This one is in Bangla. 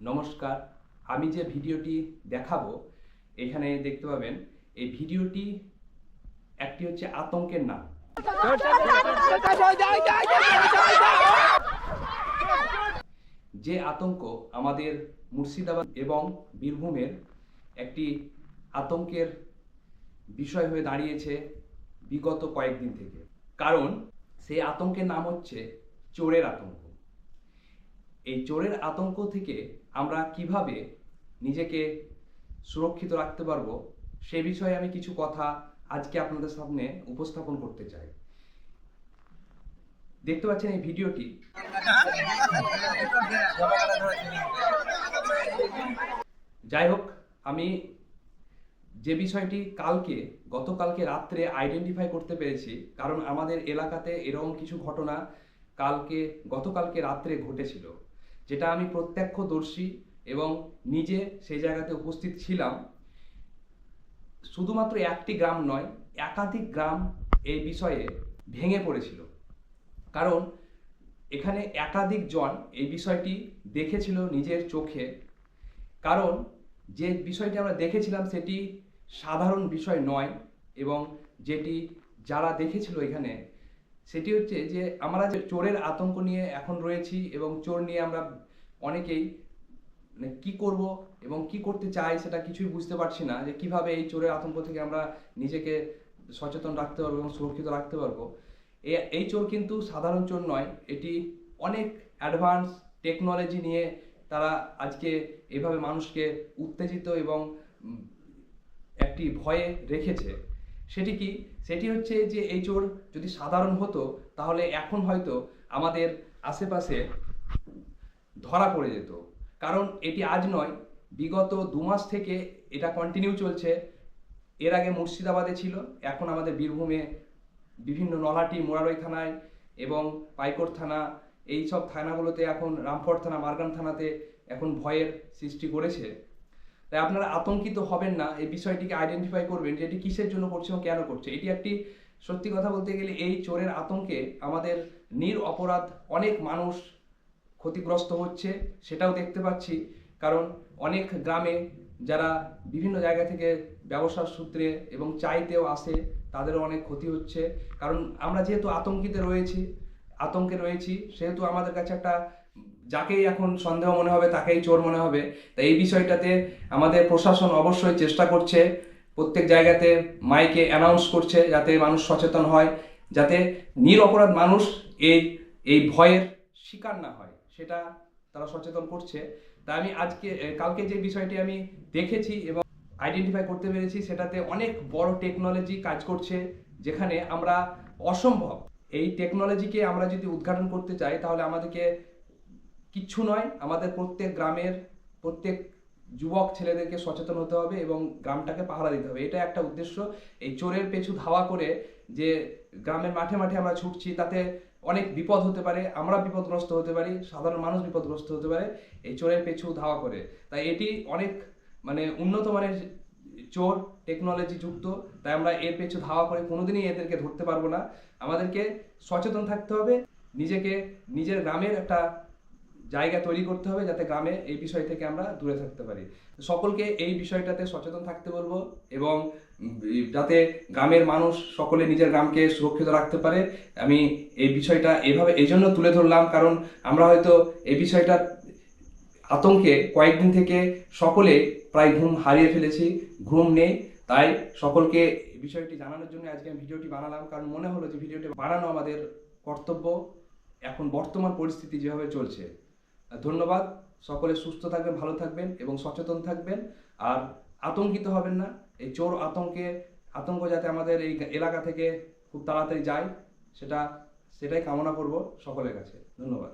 নমস্কার। আমি যে ভিডিওটি দেখাবো এখানে দেখতে পাবেন, এই ভিডিওটি একটি হচ্ছে আতঙ্কের নাম। যে আতঙ্ক আমাদের মুর্শিদাবাদ এবং বীরভূমের একটি আতঙ্কের বিষয় হয়ে দাঁড়িয়েছে বিগত কয়েকদিন থেকে। কারণ সেই আতঙ্কের নাম হচ্ছে চোরের আতঙ্ক। এই চোরের আতঙ্ক থেকে আমরা কিভাবে নিজেকে সুরক্ষিত রাখতে পারবো সে বিষয়ে আমি কিছু কথা আজকে আপনাদের সামনে উপস্থাপন করতে চাই। দেখতে পাচ্ছেন এই ভিডিওটি। যাই হোক, আমি যে বিষয়টি গতকালকে রাত্রে আইডেন্টিফাই করতে পেরেছি, কারণ আমাদের এলাকাতে এরকম কিছু ঘটনা গতকালকে রাত্রে ঘটেছিল, যেটা আমি প্রত্যক্ষদর্শী এবং নিজে সেই জায়গাতে উপস্থিত ছিলাম। শুধুমাত্র একটি গ্রাম নয়, একাধিক গ্রাম এই বিষয়ে ভেঙে পড়েছিল। কারণ এখানে একাধিক জন এই বিষয়টি দেখেছিল নিজের চোখে। কারণ যে বিষয়টি আমরা দেখেছিলাম সেটি সাধারণ বিষয় নয়, এবং যেটি যারা দেখেছিল এখানে সেটি হচ্ছে যে আমরা যে চোরের আতঙ্ক নিয়ে এখন রয়েছি, এবং চোর নিয়ে আমরা অনেকেই কি করব এবং কি করতে চাই সেটা কিছুই বুঝতে পারছি না, যে কিভাবে এই চোরের আতঙ্ক থেকে আমরা নিজেকে সচেতন রাখতে পারবো এবং সুরক্ষিত রাখতে পারবো। এই চোর কিন্তু সাধারণ চোর নয়, এটি অনেক অ্যাডভান্স টেকনোলজি নিয়ে তারা আজকে এভাবে মানুষকে উত্তেজিত এবং একটি ভয়ে রেখেছে। সেটি হচ্ছে যে এই চোর যদি সাধারণ হতো তাহলে এখন হয়তো আমাদের আশেপাশে ধরা পড়ে যেত। কারণ এটি আজ নয়, বিগত 2 মাস থেকে এটা কন্টিনিউ চলছে। এর আগে মুর্শিদাবাদে ছিল, এখন আমাদের বীরভূমে বিভিন্ন নলহাটি, মোরারই থানায় এবং পাইকড় থানা, এই সব থানাগুলোতে, এখন রামপুরহাট থানা, মারগ্রাম থানাতে এখন ভয়ের সৃষ্টি করেছে। তাই আপনারা আতঙ্কিত হবেন না, এই বিষয়টিকে আইডেন্টিফাই করবেন যে এটি কিসের জন্য করছে এবং কেন করছে। এটি একটি সত্যি কথা বলতে গেলে এই চোরের আতঙ্কে আমাদের নিরপরাধ অনেক মানুষ ক্ষতিগ্রস্ত হচ্ছে, সেটাও দেখতে পাচ্ছি। কারণ অনেক গ্রামে যারা বিভিন্ন জায়গা থেকে ব্যবসার সূত্রে এবং চাইতেও আসে, তাদেরও অনেক ক্ষতি হচ্ছে। কারণ আমরা যেহেতু আতঙ্কে রয়েছি, সেহেতু আমাদের কাছে একটা, যাকেই এখন সন্দেহ মনে হবে তাকেই চোর মনে হবে। তাই এই বিষয়টাতে আমাদের প্রশাসন অবশ্যই চেষ্টা করছে, প্রত্যেক জায়গাতে মাইকে অ্যানাউন্স করছে যাতে মানুষ সচেতন হয়, যাতে নিরপরাধ মানুষ এই ভয়ের শিকার না হয়, সেটা তারা সচেতন করছে। তাই আমি কালকে যে বিষয়টি আমি দেখেছি এবং আইডেন্টিফাই করতে পেরেছি, সেটাতে অনেক বড় টেকনোলজি কাজ করছে, যেখানে আমরা অসম্ভব এই টেকনোলজিকে আমরা যদি উদ্ঘাটন করতে চাই তাহলে আমাদেরকে কিচ্ছু নয়, আমাদের প্রত্যেক গ্রামের প্রত্যেক যুবক ছেলেদেরকে সচেতন হতে হবে এবং গ্রামটাকে পাহারা দিতে হবে। এটা একটা উদ্দেশ্য। এই চোরের পেছু ধাওয়া করে যে গ্রামের মাঠে মাঠে আমরা ছুটছি, তাতে অনেক বিপদ হতে পারে, আমরা বিপদগ্রস্ত হতে পারি, সাধারণ মানুষ বিপদগ্রস্ত হতে পারে এই চোরের পেছু ধাওয়া করে। তাই এটি অনেক উন্নত মানের চোর, টেকনোলজি যুক্ত। তাই আমরা এর পেছু ধাওয়া করে কোনোদিনই এদেরকে ধরতে পারবো না। আমাদেরকে সচেতন থাকতে হবে, নিজের গ্রামের একটা জায়গা তৈরি করতে হবে যাতে গ্রামে এই বিষয় থেকে আমরা দূরে থাকতে পারি। সকলকে এই বিষয়টাতে সচেতন থাকতে বলবো, এবং যাতে গ্রামের মানুষ সকলে নিজের গ্রামকে সুরক্ষিত রাখতে পারে। আমি এই বিষয়টা এই জন্য তুলে ধরলাম, কারণ আমরা হয়তো এই বিষয়টা আতঙ্কে কয়েকদিন থেকে সকলে প্রায় ঘুম হারিয়ে ফেলেছি, ঘুম নেই। তাই সকলকে এই বিষয়টি জানানোর জন্য আজকে আমি ভিডিওটি বানালাম, কারণ মনে হলো যে ভিডিওটি বানানো আমাদের কর্তব্য, এখন বর্তমান পরিস্থিতি যেভাবে চলছে। ধন্যবাদ। সকলে সুস্থ থাকবেন, ভালো থাকবেন এবং সচেতন থাকবেন, আর আতঙ্কিত হবেন না। এই চোর আতঙ্ক যাতে আমাদের এই এলাকা থেকে খুব তাড়াতাড়ি যায়, সেটাই কামনা করব সকলের কাছে। ধন্যবাদ।